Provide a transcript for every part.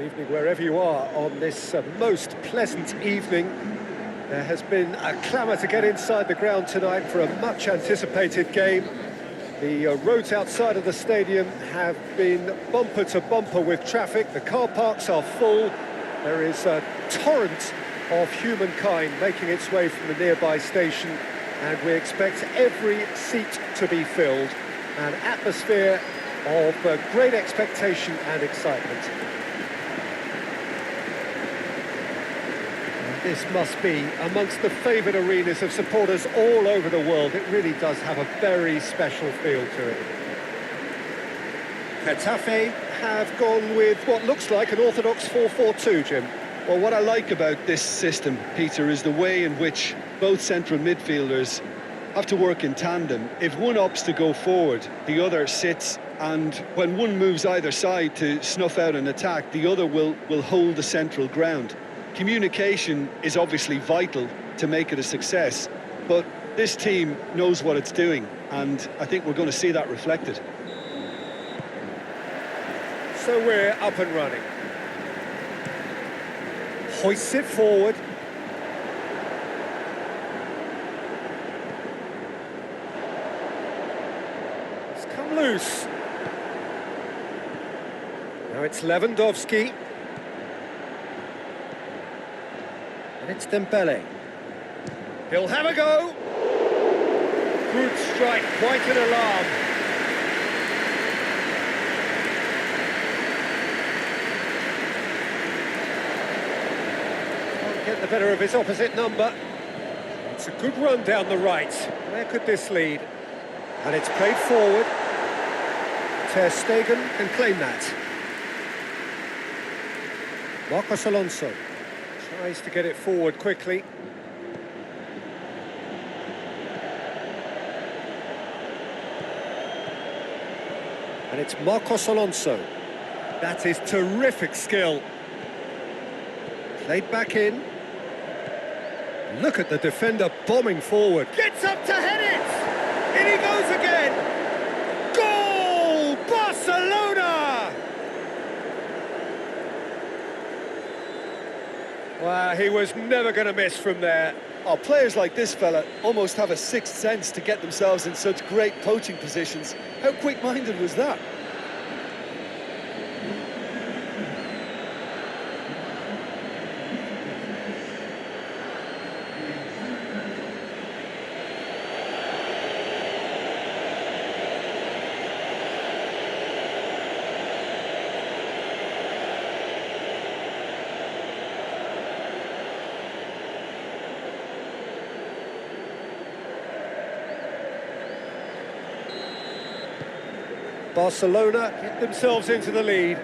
Good evening wherever you are on this most pleasant evening. There has been a clamour to get inside the ground tonight for a much-anticipated game. The roads outside of the stadium have been bumper to bumper with traffic. The car parks are full. There is a torrent of humankind making its way from the nearby station, and we expect every seat to be filled. An atmosphere of great expectation and excitement. This must be amongst the favoured arenas of supporters all over the world. It really does have a very special feel to it. Getafe have gone with what looks like an orthodox 4-4-2, Jim. Well, what I like about this system, Peter, is the way in which both central midfielders have to work in tandem. If one opts to go forward, the other sits, and when one moves either side to snuff out an attack, the other will hold the central ground. Communication is obviously vital to make it a success, but this team knows what it's doing, and I think we're going to see that reflected. So we're up and running. Hoists it forward. It's come loose. Now it's Lewandowski. And it's Dembele. He'll have a go. Good strike, quite an alarm. Can't get the better of his opposite number. It's a good run down the right. Where could this lead? And it's played forward. Ter Stegen can claim that. Marcos Alonso tries to get it forward quickly. And it's Marcos Alonso. That is terrific skill. Played back in. Look at the defender bombing forward. Gets up to head it! In he goes again! Goal! Barcelona! Wow, he was never going to miss from there. Oh, players like this fella almost have a sixth sense to get themselves in such great poaching positions. How quick-minded was that? Barcelona get themselves into the lead.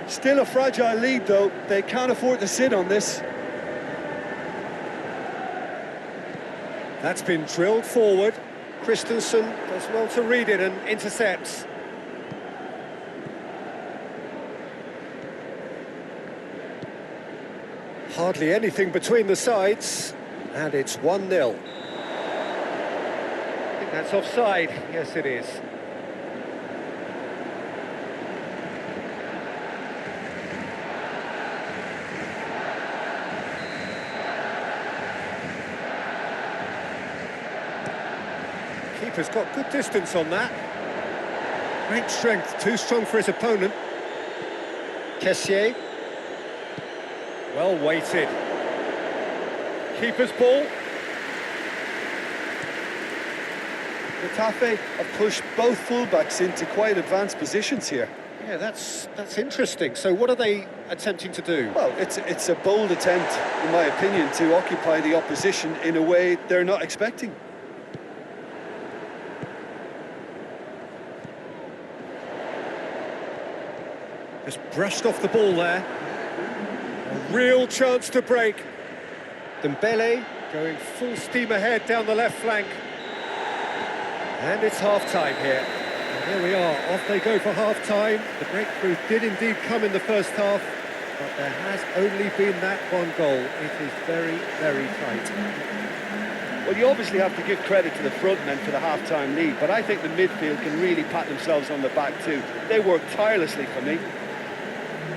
Still a fragile lead, though. They can't afford to sit on this. That's been drilled forward. Christensen does well to read it and intercepts. Hardly anything between the sides, and it's 1-0. I think that's offside. Yes, it is. Keeper's got good distance on that. Great strength, too strong for his opponent. Kessié. Well weighted. Keeper's ball. Getafe have pushed both fullbacks into quite advanced positions here. Yeah, that's interesting. So what are they attempting to do? Well, it's a bold attempt, in my opinion, to occupy the opposition in a way they're not expecting. Just brushed off the ball there. A real chance to break. Dembele going full steam ahead down the left flank. And it's half-time here. And here we are, off they go for half-time. The breakthrough did indeed come in the first half, but there has only been that one goal. It is very, very tight. Well, you obviously have to give credit to the front men for the half-time lead, but I think the midfield can really pat themselves on the back too. They work tirelessly for me.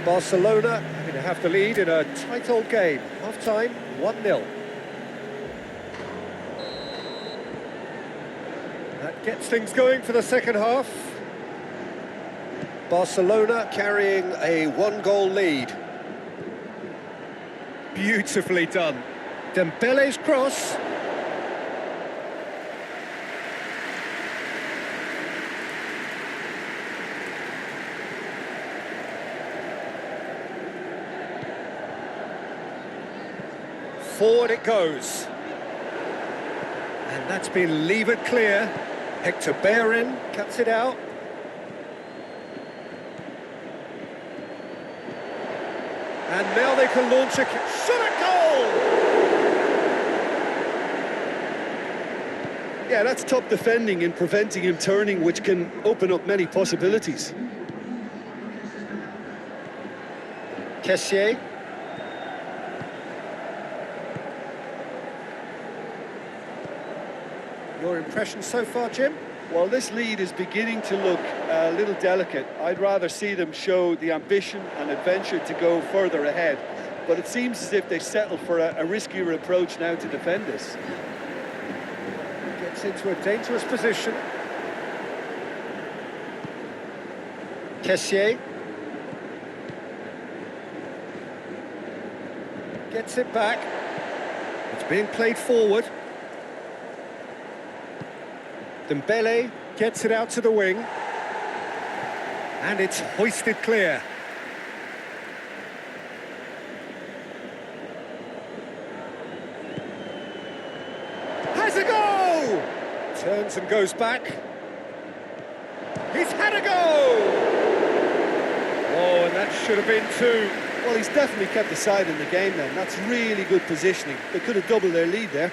Barcelona going to have the lead in a tight old game. Half-time, 1-0. That gets things going for the second half. Barcelona carrying a one-goal lead. Beautifully done. Dembele's cross. Forward it goes. And that's been levered clear. Hector Bellerin cuts it out. And now they can launch a shot at goal! Yeah, that's top defending and preventing him turning, which can open up many possibilities. Kessié. Your impression so far, Jim? Well, this lead is beginning to look a little delicate. I'd rather see them show the ambition and adventure to go further ahead. But it seems as if they settle for a riskier approach now to defend this. Gets into a dangerous position. Kessié. Gets it back. It's being played forward. Dembele gets it out to the wing. And it's hoisted clear. Has a go! Turns and goes back. He's had a go! Oh, and that should have been two. Well, he's definitely kept the side in the game then. That's really good positioning. They could have doubled their lead there.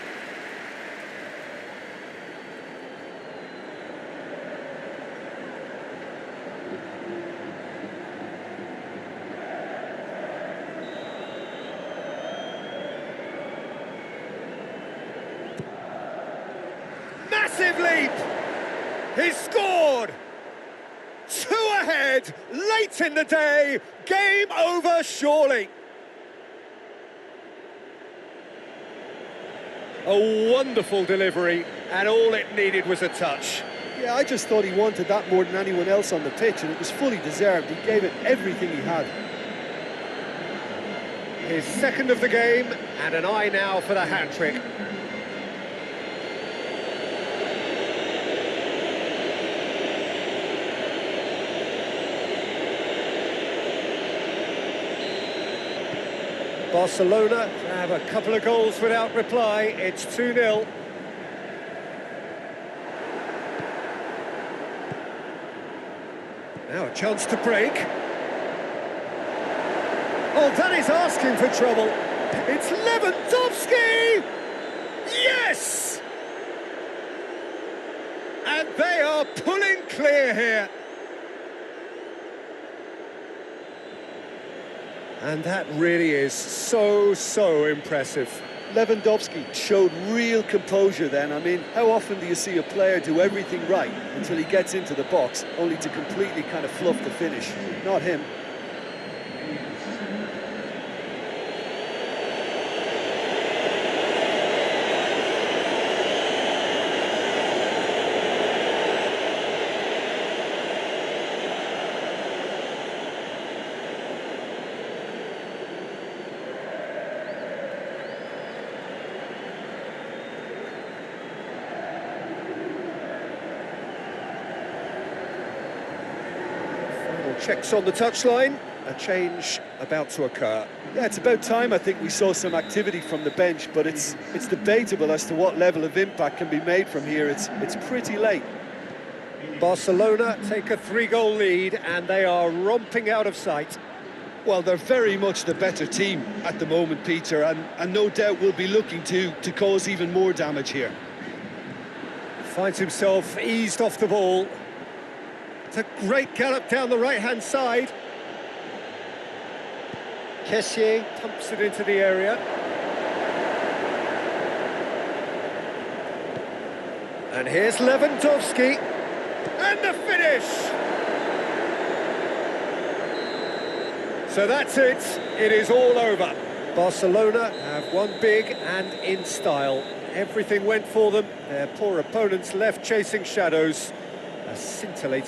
Massive leap! He's scored! 2 ahead, late in the day, game over surely. A wonderful delivery, and all it needed was a touch. Yeah, I just thought he wanted that more than anyone else on the pitch, and it was fully deserved. He gave it everything he had. His second of the game, and an eye now for the hat-trick. Barcelona have a couple of goals without reply. It's 2-0. Now a chance to break. Oh, that is asking for trouble. It's Lewandowski! Yes! And they are pulling clear here. And that really is so impressive. Lewandowski showed real composure then. I mean, how often do you see a player do everything right until he gets into the box, only to completely kind of fluff the finish? Not him. Checks on the touchline, a change about to occur. Yeah, it's about time I think we saw some activity from the bench, but it's debatable as to what level of impact can be made from here. It's pretty late. Barcelona take a 3-goal lead and they are romping out of sight. Well, they're very much the better team at the moment, Peter, and no doubt will be looking to cause even more damage here. Finds himself eased off the ball. It's a great gallop down the right-hand side. Kessié pumps it into the area. And here's Lewandowski. And the finish! So that's it. It is all over. Barcelona have won big and in style. Everything went for them. Their poor opponents left chasing shadows. A scintillating